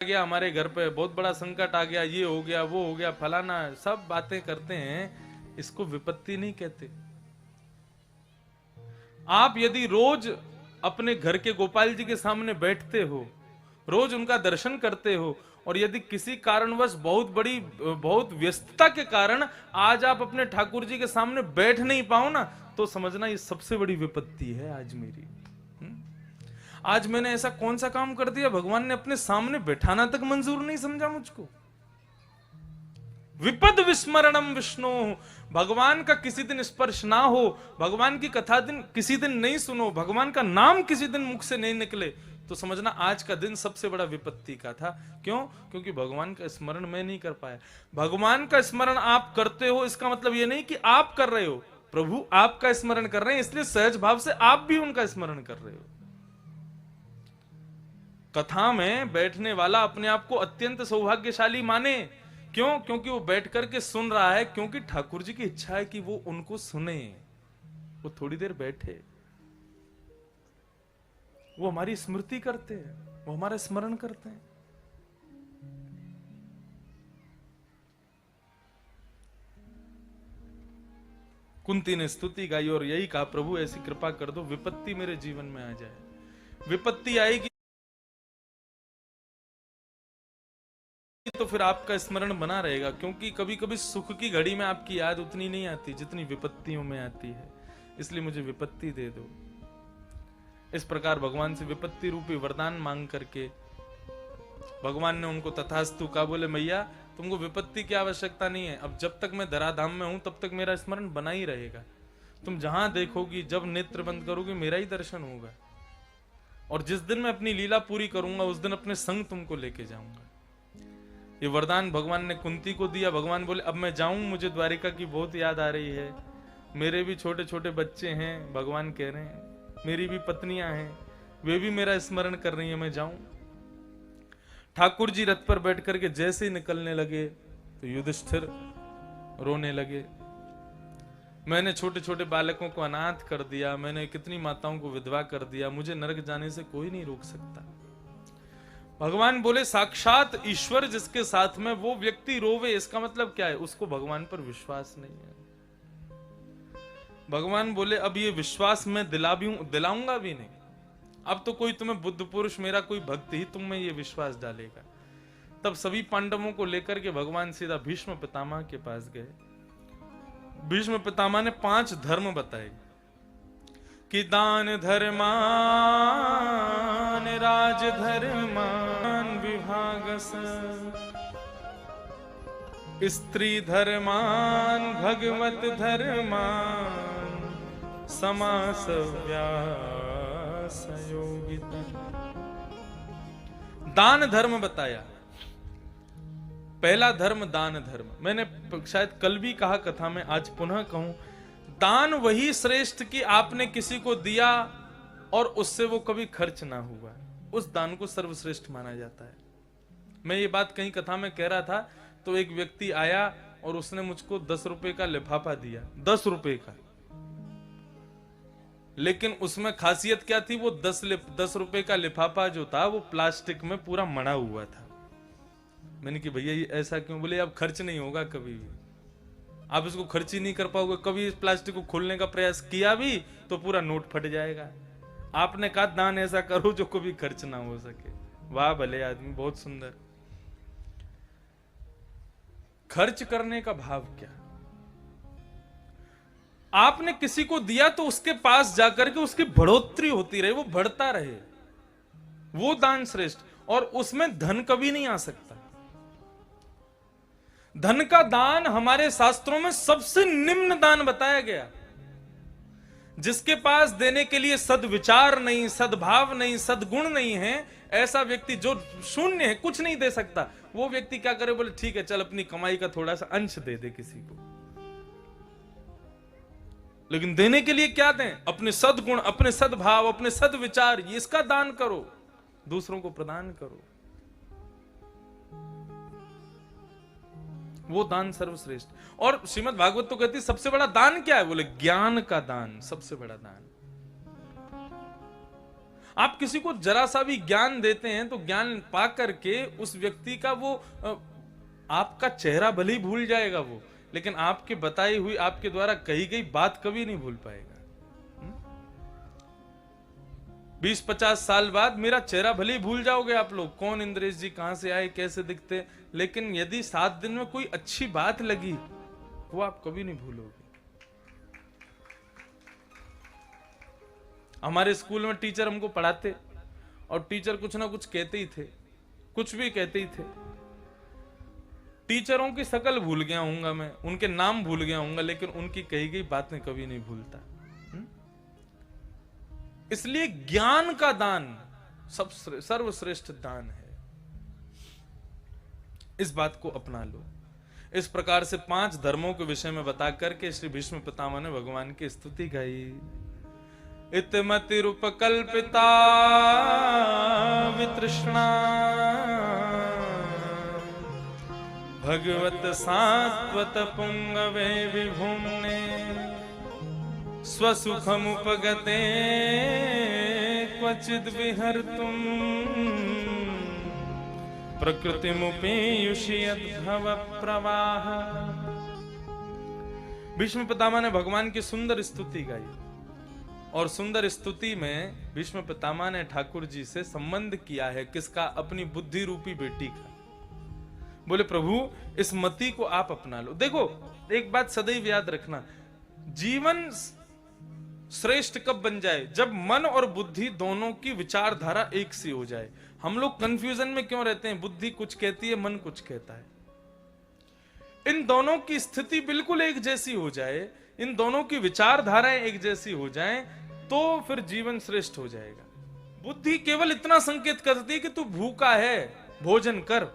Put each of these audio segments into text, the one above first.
गया हमारे घर पे, बहुत बड़ा संकट आ गया, ये हो गया वो हो गया फलाना, सब बातें करते हैं, इसको विपत्ति नहीं कहते। आप यदि रोज अपने घर के गोपाल जी के सामने बैठते हो, रोज उनका दर्शन करते हो, और यदि किसी कारणवश बहुत व्यस्तता के कारण आज आप अपने ठाकुर जी के सामने बैठ नहीं पाओ ना, तो समझना ये सबसे बड़ी विपत्ति है आज मेरी। आज मैंने ऐसा कौन सा काम कर दिया, भगवान ने अपने सामने बैठाना तक मंजूर नहीं समझा मुझको। विपद विस्मरणम विष्णु, भगवान का किसी दिन स्पर्श ना हो, भगवान की कथा किसी दिन नहीं सुनो, भगवान का नाम किसी दिन मुख से नहीं निकले, तो समझना आज का दिन सबसे बड़ा विपत्ति का था। क्यों? क्योंकि भगवान का स्मरण मैं नहीं कर पाया। भगवान का स्मरण आप करते हो, इसका मतलब यह नहीं कि आप कर रहे हो, प्रभु आपका स्मरण कर रहे हैं, इसलिए सहज भाव से आप भी उनका स्मरण कर रहे हो। कथा में बैठने वाला अपने आप को अत्यंत सौभाग्यशाली माने। क्यों? क्योंकि वो बैठ करके सुन रहा है, क्योंकि ठाकुर जी की इच्छा है कि वो उनको सुने, वो थोड़ी देर बैठे, वो हमारी स्मृति करते हैं, वो हमारा स्मरण करते हैं। कुंती ने स्तुति गाई और यही कहा, प्रभु ऐसी कृपा कर दो विपत्ति मेरे जीवन में आ जाए। विपत्ति आएगी तो फिर आपका स्मरण बना रहेगा, क्योंकि कभी कभी सुख की घड़ी में आपकी याद उतनी नहीं आती जितनी विपत्तियों में आती है, इसलिए मुझे विपत्ति दे दो। इस प्रकार भगवान से विपत्ति रूपी वरदान मांग करके भगवान ने उनको तथास्तु कहा। बोले मैया तुमको विपत्ति की आवश्यकता नहीं है, अब जब तक मैं धराधाम में हूं तब तक मेरा स्मरण बना ही रहेगा। तुम जहां देखोगी, जब नेत्र बंद करोगी, मेरा ही दर्शन होगा, और जिस दिन मैं अपनी लीला पूरी करूंगा उस दिन अपने संग तुमको लेके जाऊंगा। ये वरदान भगवान ने कुंती को दिया। भगवान बोले अब मैं जाऊं, मुझे द्वारिका की बहुत याद आ रही है, मेरे भी छोटे छोटे बच्चे हैं, भगवान कह रहे हैं, मेरी भी पत्नियां हैं, वे भी मेरा स्मरण कर रही है, मैं जाऊं। ठाकुर जी रथ पर बैठ करके जैसे ही निकलने लगे तो युधिष्ठिर रोने लगे। मैंने छोटे छोटे बालकों को अनाथ कर दिया, मैंने कितनी माताओं को विधवा कर दिया, मुझे नरक जाने से कोई नहीं रोक सकता। भगवान बोले साक्षात ईश्वर जिसके साथ में वो व्यक्ति रोवे, इसका मतलब क्या है? उसको भगवान पर विश्वास नहीं है। भगवान बोले अब ये विश्वास मैं दिलाऊंगा भी नहीं, अब तो कोई तुम्हें बुद्ध पुरुष, मेरा कोई भक्त ही तुम में ये विश्वास डालेगा। तब सभी पांडवों को लेकर के भगवान सीधा भीष्म पितामह के पास गए। भीष्म पितामह ने 5 धर्म बताए कि दान धर्मान राज धर्मान विभागस, स्त्री धर्मान भगवत धर्मान समास व्यास योगिता। दान धर्म बताया। पहला धर्म दान धर्म, मैंने शायद कल भी कहा कथा में, आज पुनः कहूं, दान वही श्रेष्ठ कि आपने किसी को दिया और उससे वो कभी खर्च ना हुआ, उस दान को सर्वश्रेष्ठ माना जाता है। मैं ये बात कहीं कथा में कह रहा था तो एक व्यक्ति आया और उसने मुझको 10 रुपए का लिफाफा दिया, 10 रुपए का, लेकिन उसमें खासियत क्या थी, वो 10 रुपए का लिफाफा जो था वो प्लास्टिक में पूरा मड़ा हुआ था। मैंने कि भैया ये ऐसा क्यों? बोले अब खर्च नहीं होगा कभी भी, आप इसको खर्च ही नहीं कर पाओगे, कभी इस प्लास्टिक को खोलने का प्रयास किया भी तो पूरा नोट फट जाएगा। आपने कहा दान ऐसा करो जो कभी खर्च ना हो सके। वाह भले आदमी, बहुत सुंदर। खर्च करने का भाव क्या? आपने किसी को दिया तो उसके पास जाकर के उसकी बढ़ोतरी होती रहे, वो बढ़ता रहे, वो दान श्रेष्ठ। और उसमें धन कभी नहीं आ सकता। धन का दान हमारे शास्त्रों में सबसे निम्न दान बताया गया। जिसके पास देने के लिए सद्विचार नहीं, सद्भाव नहीं, सद्गुण नहीं है, ऐसा व्यक्ति जो शून्य है, कुछ नहीं दे सकता, वो व्यक्ति क्या करे? बोले ठीक है चल अपनी कमाई का थोड़ा सा अंश दे दे किसी को। लेकिन देने के लिए क्या दें? अपने सद्गुण, अपने सद्भाव, अपने सद्विचार, इसका दान करो, दूसरों को प्रदान करो, वो दान सर्वश्रेष्ठ। और श्रीमद् भागवत तो कहती सबसे बड़ा दान क्या है? बोले ज्ञान का दान सबसे बड़ा दान। आप किसी को जरा सा भी ज्ञान देते हैं तो ज्ञान पा करके उस व्यक्ति का वो आपका चेहरा भले ही भूल जाएगा वो, लेकिन आपके बताई हुई, आपके द्वारा कही गई बात कभी नहीं भूल पाएगा। 20-50 साल बाद मेरा चेहरा भले ही भूल जाओगे आप लोग, कौन इंद्रेश जी, कहां से आए, कैसे दिखते, लेकिन यदि 7 दिन में कोई अच्छी बात लगी वो आप कभी नहीं भूलोगे। हमारे स्कूल में टीचर हमको पढ़ाते और टीचर कुछ ना कुछ कहते ही थे, कुछ भी कहते ही थे। टीचरों की शक्ल भूल गया हूंगा मैं, उनके नाम भूल गया हूंगा, लेकिन उनकी कही गई बातें कभी नहीं भूलता। इसलिए ज्ञान का दान सर्वश्रेष्ठ दान है। इस बात को अपना लो। इस प्रकार से 5 धर्मों के विषय में बता करके श्री भीष्म पितामह ने भगवान की स्तुति गाई। इतमतिरुपकल्पिता वितृष्णा भगवत सात्वत पुंगवे विभुम्ने स्वसुखमुपगते क्वचिद् विहर्तुं प्रकृतिमुपेयुषयद् भव प्रवाह। भीष्म पितामह ने भगवान की सुंदर स्तुति गाई, और सुंदर स्तुति में भीष्म पितामह ने ठाकुर जी से संबंध किया है किसका? अपनी बुद्धि रूपी बेटी का। बोले प्रभु इस मति को आप अपना लो। देखो एक बात सदैव याद रखना, जीवन श्रेष्ठ कब बन जाए? जब मन और बुद्धि दोनों की विचारधारा एक सी हो जाए। हम लोग कंफ्यूजन में क्यों रहते हैं? बुद्धि कुछ कहती है, मन कुछ कहता है। इन दोनों की स्थिति बिल्कुल एक जैसी हो जाए, इन दोनों की विचारधाराएं एक जैसी हो जाएं, तो फिर जीवन श्रेष्ठ हो जाएगा। बुद्धि केवल इतना संकेत करती है कि तू भूखा है, भोजन कर,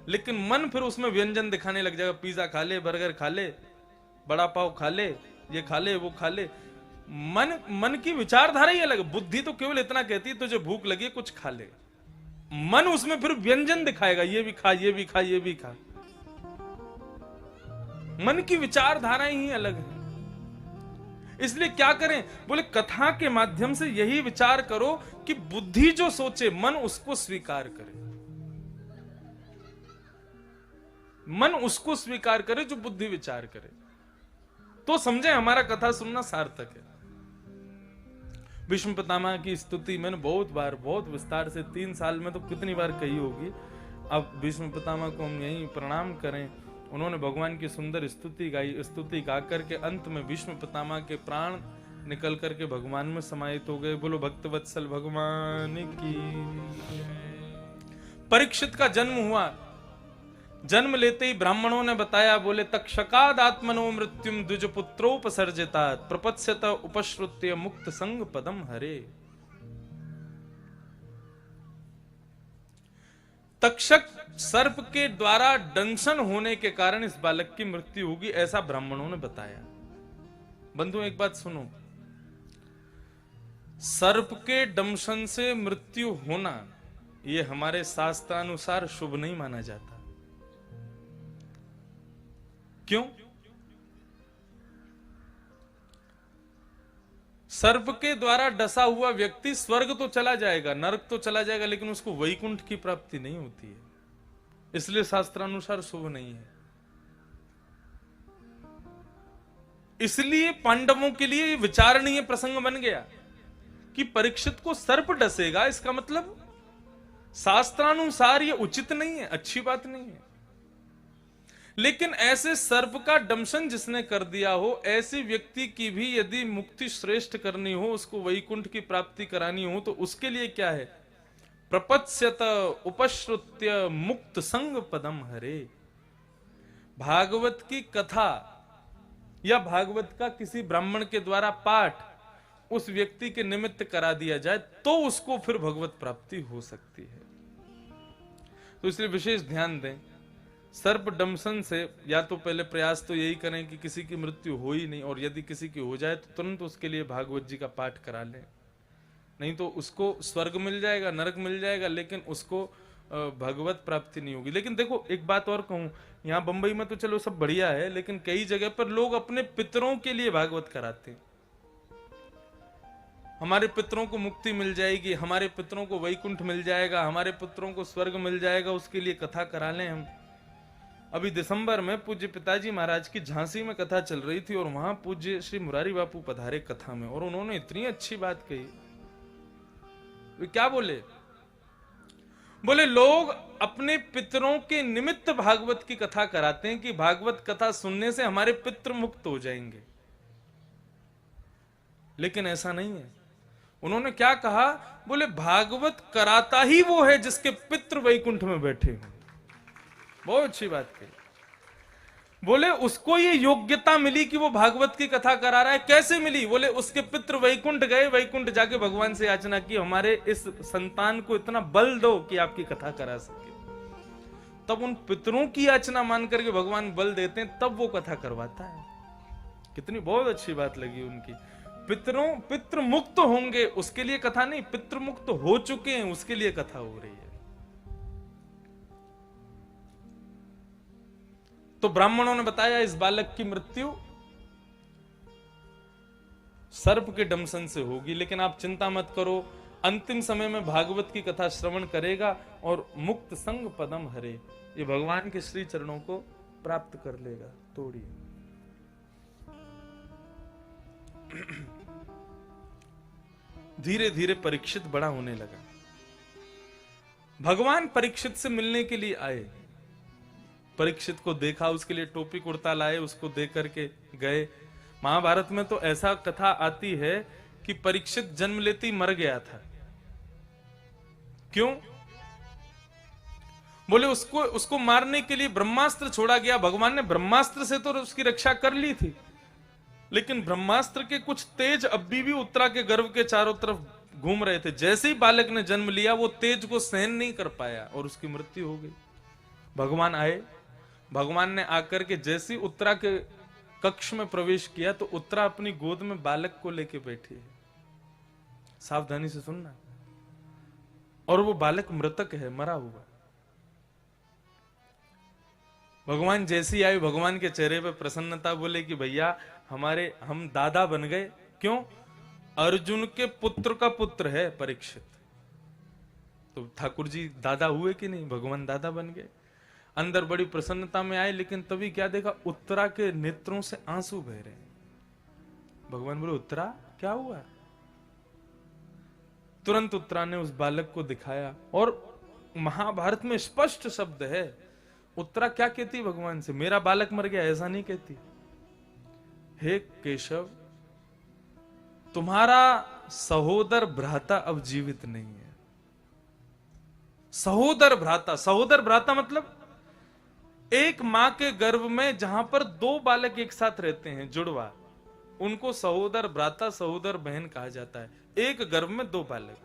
लेकिन मन फिर उसमें व्यंजन दिखाने लग जाएगा। पिज्जा खा ले, बर्गर खा ले, बड़ा पाव खा ले, ये खा ले, वो खा ले। मन की विचारधारा ही अलग। बुद्धि तो केवल इतना कहती है तुझे भूख लगी कुछ खा ले, मन उसमें फिर व्यंजन दिखाएगा, ये भी खा, ये भी खा, ये भी खा। मन की विचारधाराएं ही अलग है। इसलिए क्या करें? बोले कथा के माध्यम से यही विचार करो कि बुद्धि जो सोचे मन उसको स्वीकार करे, मन उसको स्वीकार करे जो बुद्धि विचार करे, तो समझे हमारा कथा सुनना सार्थक है। भीष्म पितामह की स्तुति मैंने बहुत बार, बहुत विस्तार से 3 साल में तो कितनी बार कही होगी। अब भीष्म पितामह को हम यही प्रणाम करें। उन्होंने भगवान की सुंदर स्तुति गाई। स्तुति गा करके अंत में भीष्म पितामह के प्राण निकल करके भगवान में समाहित हो गए। बोलो भक्तवत्सल भगवान की। परीक्षित का जन्म हुआ। जन्म लेते ही ब्राह्मणों ने बताया, बोले तक्षकाद आत्मनो मृत्युम द्विजपुत्रोपसर्जितात् प्रपत्स्यत उपश्रुत्य मुक्त संग पदम हरे। तक्षक सर्प के द्वारा दंशन होने के कारण इस बालक की मृत्यु होगी, ऐसा ब्राह्मणों ने बताया। बंधु एक बात सुनो, सर्प के दंशन से मृत्यु होना यह हमारे शास्त्रानुसार शुभ नहीं माना जाता। क्यों? सर्प के द्वारा डसा हुआ व्यक्ति स्वर्ग तो चला जाएगा, नरक तो चला जाएगा, लेकिन उसको वैकुंठ की प्राप्ति नहीं होती है, इसलिए शास्त्रानुसार शुभ नहीं है। इसलिए पांडवों के लिए विचारणीय प्रसंग बन गया कि परीक्षित को सर्प डसेगा, इसका मतलब शास्त्रानुसार यह उचित नहीं है, अच्छी बात नहीं है। लेकिन ऐसे सर्प का दंशन जिसने कर दिया हो, ऐसे व्यक्ति की भी यदि मुक्ति श्रेष्ठ करनी हो, उसको वैकुंठ की प्राप्ति करानी हो, तो उसके लिए क्या है? प्रपत्स्यत उपश्रुत्य मुक्त संग पदम हरे। भागवत की कथा या भागवत का किसी ब्राह्मण के द्वारा पाठ उस व्यक्ति के निमित्त करा दिया जाए तो उसको फिर भगवत प्राप्ति हो सकती है। तो इसलिए विशेष ध्यान दें। सर्प दंशन से या तो पहले प्रयास तो यही करें कि किसी की मृत्यु हो ही नहीं, और यदि किसी की हो जाए तो तुरंत उसके लिए भागवत जी का पाठ करा लें, नहीं तो उसको स्वर्ग मिल जाएगा, नरक मिल जाएगा, लेकिन उसको भगवत प्राप्ति नहीं होगी। लेकिन देखो एक बात और कहूं, यहाँ बंबई में तो चलो सब बढ़िया है, लेकिन कई जगह पर लोग अपने पितरों के लिए भागवत कराते हैं। हमारे पितरों को मुक्ति मिल जाएगी, हमारे पितरों को वैकुंठ मिल जाएगा, हमारे पितरों को स्वर्ग मिल जाएगा, उसके लिए कथा करा लें हम। अभी दिसंबर में पूज्य पिताजी महाराज की झांसी में कथा चल रही थी और वहां पूज्य श्री मुरारी बापू पधारे कथा में, और उन्होंने इतनी अच्छी बात कही। वे क्या बोले? बोले लोग अपने पितरों के निमित्त भागवत की कथा कराते हैं कि भागवत कथा सुनने से हमारे पितृ मुक्त हो जाएंगे, लेकिन ऐसा नहीं है। उन्होंने क्या कहा? बोले भागवत कराता ही वो है जिसके पितृ वैकुंठ में बैठे हैं। बहुत अच्छी बात कही। बोले उसको ये योग्यता मिली कि वो भागवत की कथा करा रहा है। कैसे मिली? बोले उसके पितृ वैकुंठ गए, वैकुंठ जाके भगवान से याचना की हमारे इस संतान को इतना बल दो कि आपकी कथा करा सके। तब उन पितरों की याचना मान करके भगवान बल देते हैं, तब वो कथा करवाता है। कितनी बहुत अच्छी बात लगी उनकी। पितृ मुक्त होंगे उसके लिए कथा नहीं, पितृ मुक्त हो चुके हैं उसके लिए कथा हो रही है। तो ब्राह्मणों ने बताया इस बालक की मृत्यु सर्प के डंसन से होगी, लेकिन आप चिंता मत करो, अंतिम समय में भागवत की कथा श्रवण करेगा और मुक्त संग पदम हरे, ये भगवान के श्री चरणों को प्राप्त कर लेगा। तोड़िए। धीरे धीरे परीक्षित बड़ा होने लगा। भगवान परीक्षित से मिलने के लिए आए, परीक्षित को देखा, उसके लिए टोपी कुर्ता लाए, उसको दे करके गए। महाभारत में तो ऐसा कथा आती है कि परीक्षित जन्म लेते ही मर गया था। क्यों? बोले उसको मारने के लिए ब्रह्मास्त्र छोड़ा गया। भगवान ने ब्रह्मास्त्र से तो उसकी रक्षा कर ली थी, लेकिन ब्रह्मास्त्र के कुछ तेज अभी भी उत्तरा के गर्भ के चारों तरफ घूम रहे थे। जैसे ही बालक ने जन्म लिया वो तेज को सहन नहीं कर पाया और उसकी मृत्यु हो गई। भगवान आए, भगवान ने आकर के जैसी उत्तरा के कक्ष में प्रवेश किया तो उत्तरा अपनी गोद में बालक को लेके बैठी है। सावधानी से सुनना। और वो बालक मृतक है, मरा हुआ। भगवान जैसी आए, भगवान के चेहरे पे प्रसन्नता, बोले कि भैया हम दादा बन गए। क्यों? अर्जुन के पुत्र का पुत्र है परीक्षित। तो ठाकुर जी दादा हुए कि नहीं? भगवान दादा बन गए। अंदर बड़ी प्रसन्नता में आए, लेकिन तभी क्या देखा? उत्तरा के नेत्रों से आंसू बह रहे। भगवान बोले उत्तरा क्या हुआ? तुरंत उत्तरा ने उस बालक को दिखाया, और महाभारत में स्पष्ट शब्द है। उत्तरा क्या कहती भगवान से? मेरा बालक मर गया, ऐसा नहीं कहती। हे केशव, तुम्हारा सहोदर भ्राता अब जीवित नहीं है। सहोदर भ्राता मतलब एक मां के गर्भ में जहां पर दो बालक एक साथ रहते हैं, जुड़वा, उनको सहोदर भ्राता, सहोदर बहन कहा जाता है। एक गर्भ में दो बालक।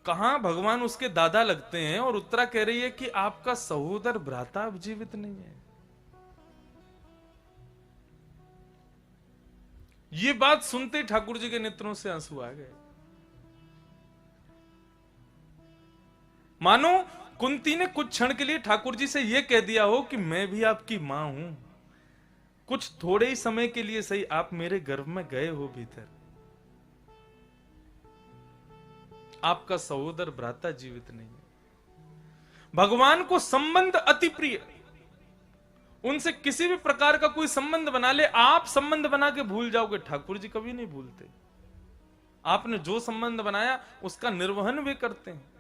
कहां भगवान उसके दादा लगते हैं और उत्तरा कह रही है कि आपका सहोदर भ्राता अब जीवित नहीं है। ये बात सुनते ठाकुर जी के नेत्रों से आंसू आ गए। मानो कुंती ने कुछ क्षण के लिए ठाकुर जी से यह कह दिया हो कि मैं भी आपकी मां हूं, कुछ थोड़े ही समय के लिए सही आप मेरे गर्भ में गए हो भीतर, आपका सहोदर भ्राता जीवित नहीं है। भगवान को संबंध अति प्रिय, उनसे किसी भी प्रकार का कोई संबंध बना ले, आप संबंध बना के भूल जाओगे, ठाकुर जी कभी नहीं भूलते। आपने जो संबंध बनाया उसका निर्वहन वे करते हैं।